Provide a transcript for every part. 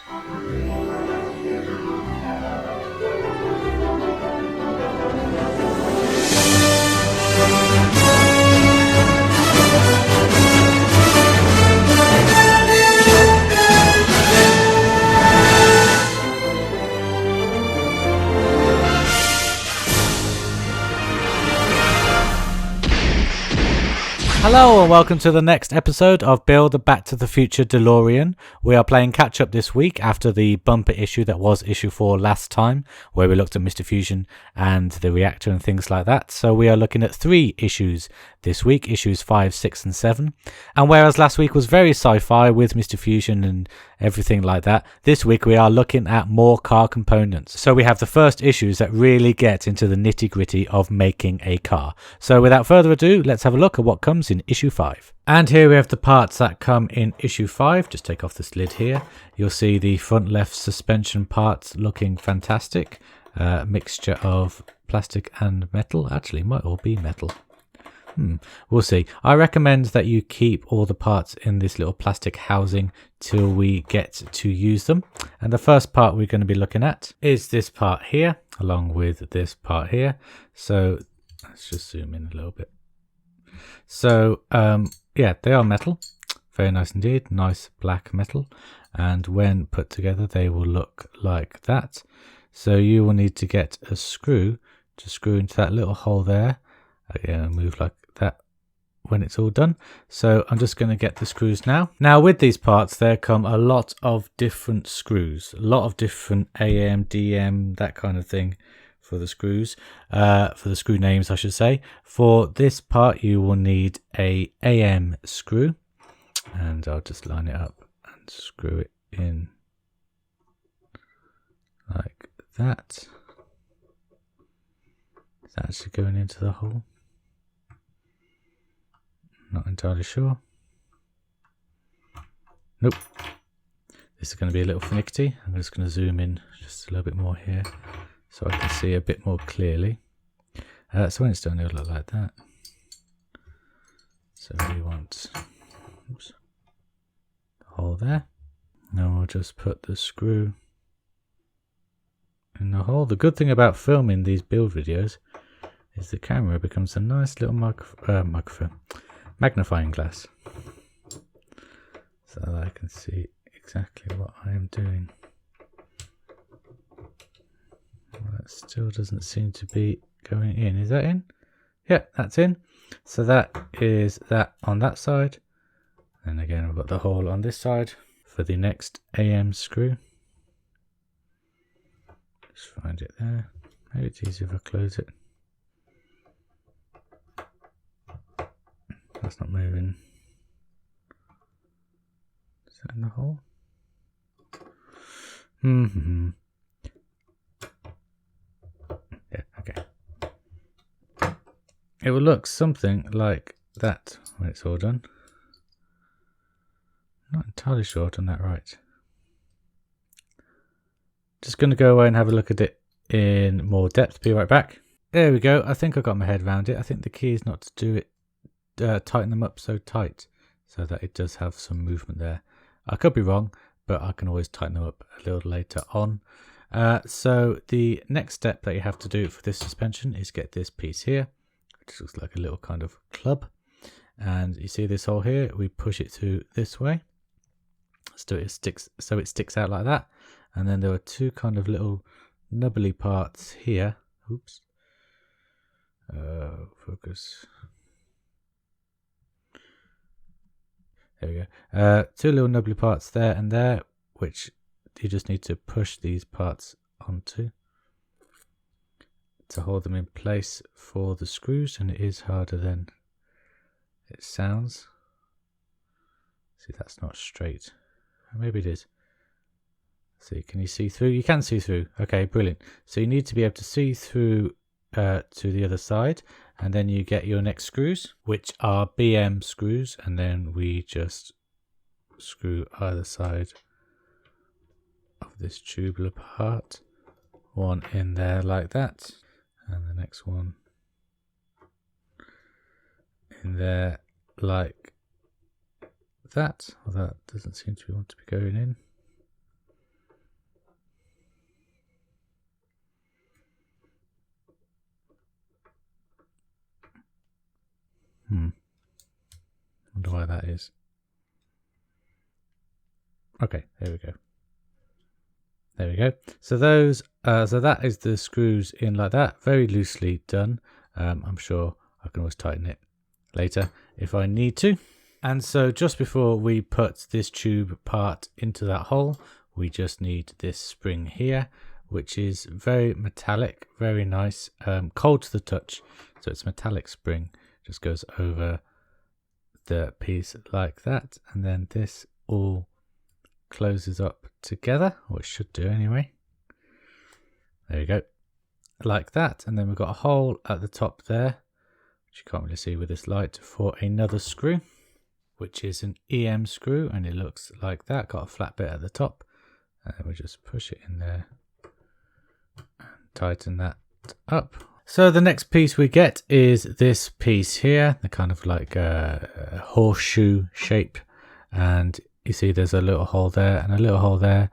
Hello and welcome to the next episode of Bill the Back to the Future Delorean. We are playing catch up this week after the bumper issue that was issue 4 last time, where we looked at Mr. Fusion and the reactor and things like that. So we are looking at 3 issues this week, issues 5, 6 and 7. And whereas last week was very sci-fi with Mr. Fusion and everything like that, this week we are looking at more car components. So we have the first issues that really get into the nitty gritty of making a car. So without further ado, let's have a look at what comes in issue 5. And here we have the parts that come in issue 5. Just take off this lid here. You'll see the front left suspension parts looking fantastic. Mixture of plastic and metal. Actually, might all be metal. We'll see. I recommend that you keep all the parts in this little plastic housing till we get to use them. And the first part we're going to be looking at is this part here, along with this part here. So let's just zoom in a little bit. So yeah, they are metal. Very nice indeed. Nice black metal. And when put together, they will look like that. So you will need to get a screw to screw into that little hole there. Again, move like that when it's all done. So I'm just going to get the screws now. Now with these parts, there come a lot of different screws. A lot of different AM, DM, that kind of thing for the screws. For the screw names, I should say. For this part, you will need a AM screw. And I'll just line it up and screw it in like that. Is that actually going into the hole? Not entirely sure. Nope. This is going to be a little finicky. I'm just going to zoom in just a little bit more here so I can see a bit more clearly. So when it's done, it'll look like that. So we want the hole there. Now we'll just put the screw in the hole. The good thing about filming these build videos is the camera becomes a nice little magnifying glass, so that I can see exactly what I am doing. Well, that still doesn't seem to be going in. Is that in? Yeah, that's in. So that is that on that side. And again, I've got the hole on this side for the next AM screw. Just find it there. Maybe it's easier if I close it. That's not moving. Is that in the hole? Yeah, okay. It will look something like that when it's all done. Not entirely sure I've done that right. Just going to go away and have a look at it in more depth. Be right back. There we go. I think I got my head around it. I think the key is not to do it, tighten them up so tight so that it does have some movement there. I could be wrong, but I can always tighten them up a little later on. So the next step that you have to do for this suspension is get this piece here, which looks like a little kind of club. And you see this hole here, we push it through this way. So it sticks out like that. And then there are 2 kind of little nubbly parts here. Oops. Focus. There we go. 2 little nubbly parts there and there, which you just need to push these parts onto to hold them in place for the screws, and it is harder than it sounds. See, that's not straight. Maybe it is. See, can you see through? You can see through. Okay, brilliant. So you need to be able to see through to the other side, and then you get your next screws, which are BM screws, and then we just screw either side of this tubular part. One in there like that, and the next one in there like that. Well, that doesn't seem to want to be going in. Wonder why that is. Okay, there we go. There we go. So those, so that is the screws in like that. Very loosely done. I'm sure I can always tighten it later if I need to. And so just before we put this tube part into that hole, we just need this spring here, which is very metallic, very nice, cold to the touch. So it's metallic spring, just goes over the piece like that. And then this all closes up together, or it should do anyway. There you go, like that. And then we've got a hole at the top there, which you can't really see with this light, for another screw, which is an EM screw, and it looks like that. Got a flat bit at the top, and then we just push it in there and tighten that up. So the next piece we get is this piece here, the kind of like a horseshoe shape, and you see there's a little hole there and a little hole there,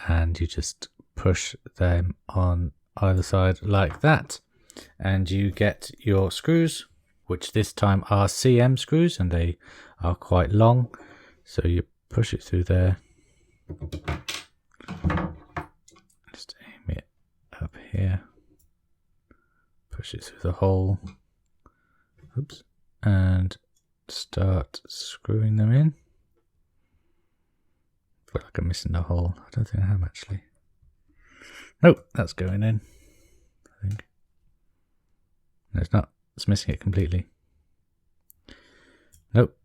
and you just push them on either side like that, and you get your screws, which this time are CM screws, and they are quite long. So you push it through there, just aim it up here, push it through the hole, oops, and start screwing them in. I feel like I'm missing the hole. I don't think I am actually. Nope, that's going in, I think. No, it's not. It's missing it completely. Nope.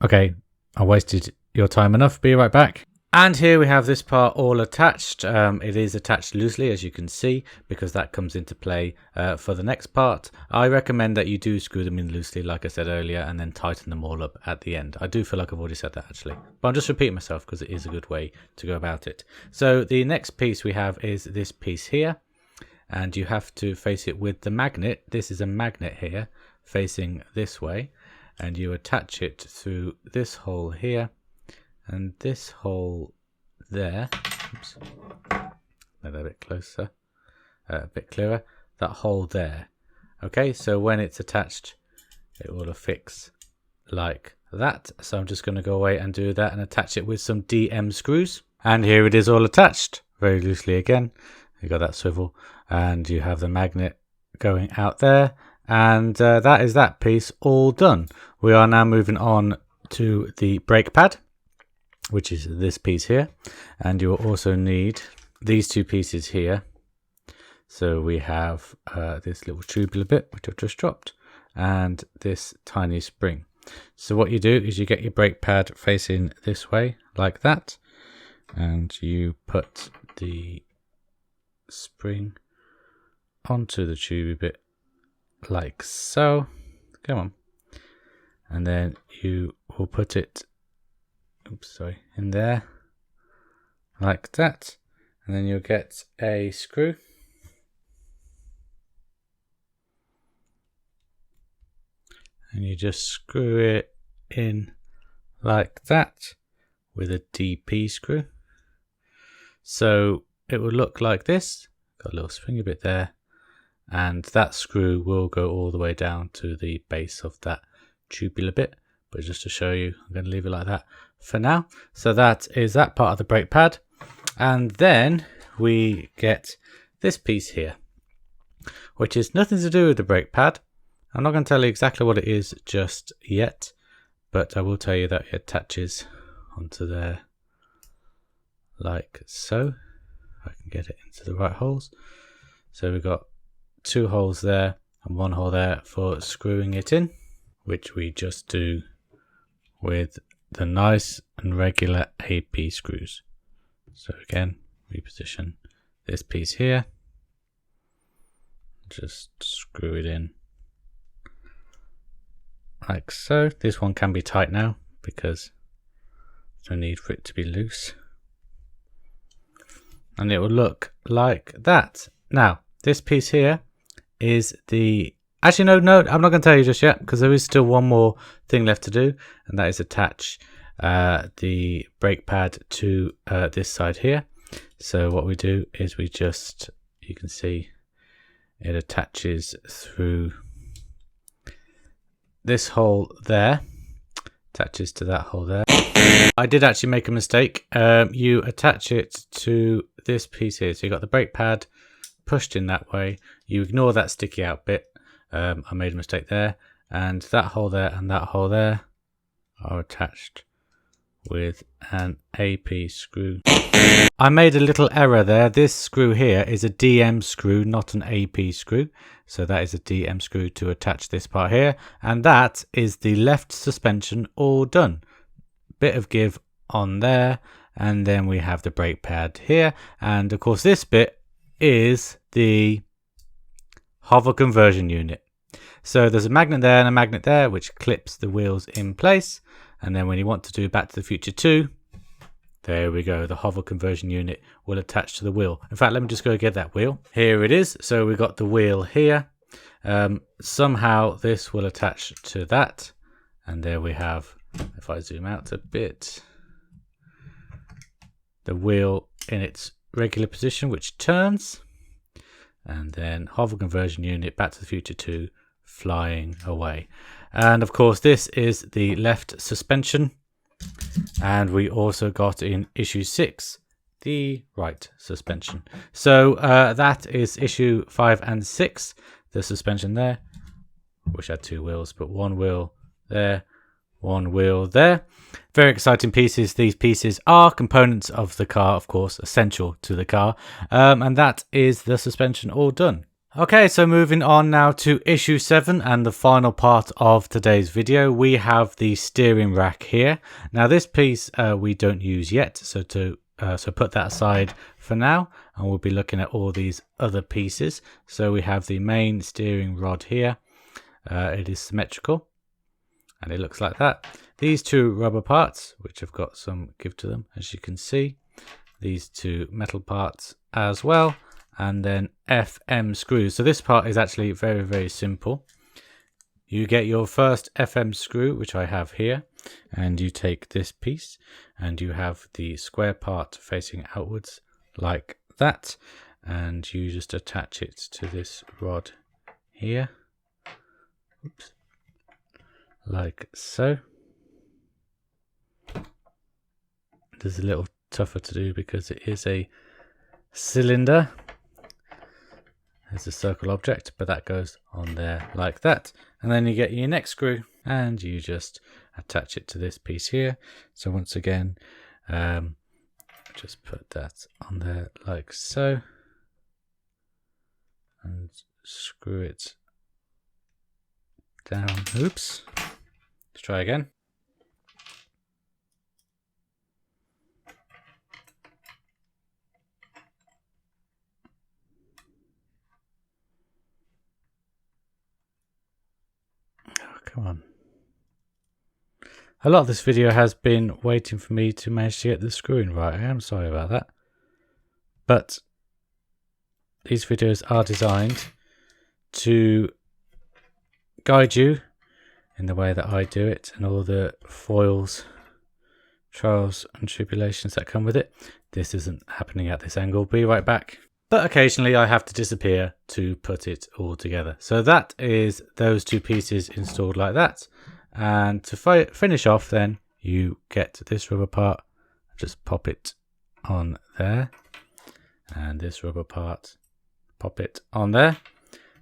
Okay, I wasted your time enough. Be right back. And here we have this part all attached. It is attached loosely, as you can see, because that comes into play for the next part. I recommend that you do screw them in loosely, like I said earlier, and then tighten them all up at the end. I do feel like I've already said that actually, but I'm just repeating myself because it is a good way to go about it. So the next piece we have is this piece here, and you have to face it with the magnet. This is a magnet here facing this way, and you attach it through this hole here and this hole there. Oops. A bit closer, a bit clearer. That hole there. Okay, so when it's attached, it will affix like that. So I'm just going to go away and do that and attach it with some DM screws. And here it is all attached, very loosely again. You got that swivel, and you have the magnet going out there. And that is that piece all done. We are now moving on to the brake pad, which is this piece here, and you will also need these two pieces here. So we have this little tubular bit, which I've just dropped, and this tiny spring. So what you do is you get your brake pad facing this way like that, and you put the spring onto the tubey bit like so. Come on. And then you will put it in there like that, and then you'll get a screw, and you just screw it in like that with a DP screw. So it will look like this. Got a little springy bit there, and that screw will go all the way down to the base of that tubular bit. But just to show you, I'm going to leave it like that for now. So that is that part of the brake pad. And then we get this piece here, which is nothing to do with the brake pad. I'm not going to tell you exactly what it is just yet, but I will tell you that it attaches onto there like so. If I can get it into the right holes. So we've got two holes there and one hole there for screwing it in, which we just do with the nice and regular AP screws. So again, we position this piece here, just screw it in like so. This one can be tight now because there's no need for it to be loose, and it will look like that. Now this piece here is the actually no, I'm not going to tell you just yet, because there is still one more thing left to do, and that is attach the brake pad to this side here. So what we do is we just, you can see it attaches through this hole there attaches to that hole there. I did actually make a mistake. You attach it to this piece here. So you got the brake pad pushed in that way. You ignore that sticky out bit. I made a mistake there. And that hole there and that hole there are attached with an AP screw. I made a little error there. This screw here is a DM screw, not an AP screw. So that is a DM screw to attach this part here. And that is the left suspension all done. Bit of give on there. And then we have the brake pad here. And of course this bit is the hover conversion unit. So there's a magnet there and a magnet there which clips the wheels in place. And then when you want to do Back to the Future 2, there we go. The hover conversion unit will attach to the wheel. In fact, let me just go get that wheel. Here it is. So we've got the wheel here. Somehow this will attach to that. And there we have, if I zoom out a bit, the wheel in its regular position, which turns. And then hover conversion unit, Back to the Future 2, flying away. And of course this is the left suspension, and we also got in issue 6 the right suspension. So that is issue 5 and 6, the suspension there. Wish I had 2 wheels, but 1 wheel there, 1 wheel there. Very exciting pieces. These pieces are components of the car, of course, essential to the car, and that is the suspension all done. Okay, so moving on now to issue 7 and the final part of today's video. We have the steering rack here. Now this piece we don't use yet, so put that aside for now, and we'll be looking at all these other pieces. So we have the main steering rod here. It is symmetrical and it looks like that. These 2 rubber parts, which have got some give to them, as you can see. These 2 metal parts as well. And then FM screws. So this part is actually very, very simple. You get your first FM screw, which I have here, and you take this piece and you have the square part facing outwards like that, and you just attach it to this rod here. Oops. Like so. It is a little tougher to do because it is a cylinder. There's a circle object, but that goes on there like that. And then you get your next screw and you just attach it to this piece here. So once again, just put that on there like so. And screw it down. Oops. Let's try again. Come on. A lot of this video has been waiting for me to manage to get the screwing right. I am sorry about that. But these videos are designed to guide you in the way that I do it, and all the foils, trials and tribulations that come with it. This isn't happening at this angle. Be right back. But occasionally I have to disappear to put it all together. So that is those 2 pieces installed like that. And to finish off then, you get this rubber part, just pop it on there. And this rubber part, pop it on there.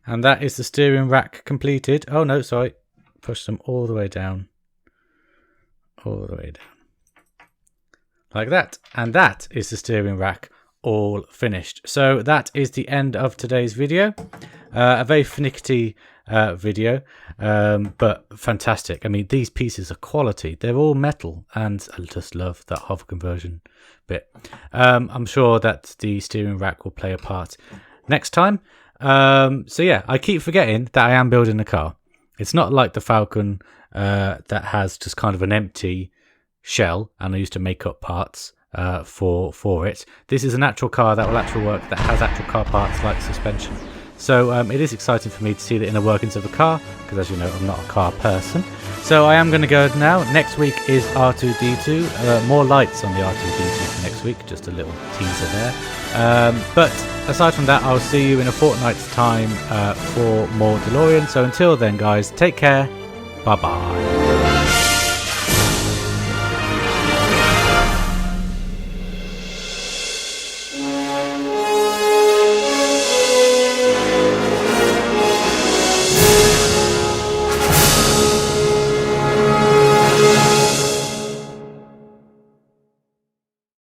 And that is the steering rack completed. Oh no, sorry. Push them all the way down. All the way down. Like that. And that is the steering rack all finished. So that is the end of today's video. A very finicky video, but fantastic. I mean, these pieces are quality. They're all metal, and I just love that hover conversion bit. I'm sure that the steering rack will play a part next time. So yeah, I keep forgetting that I am building a car. It's not like the Falcon that has just kind of an empty shell, and I used to make up parts for it. This is an actual car that will actually work, that has actual car parts like suspension. So it is exciting for me to see the inner workings of a car, because as you know, I'm not a car person. So I am going to go now. Next week is R2-D2. More lights on the R2-D2 for next week, just a little teaser there. But aside from that, I'll see you in a fortnight's time for more Delorean. So until then, guys, take care Bye bye.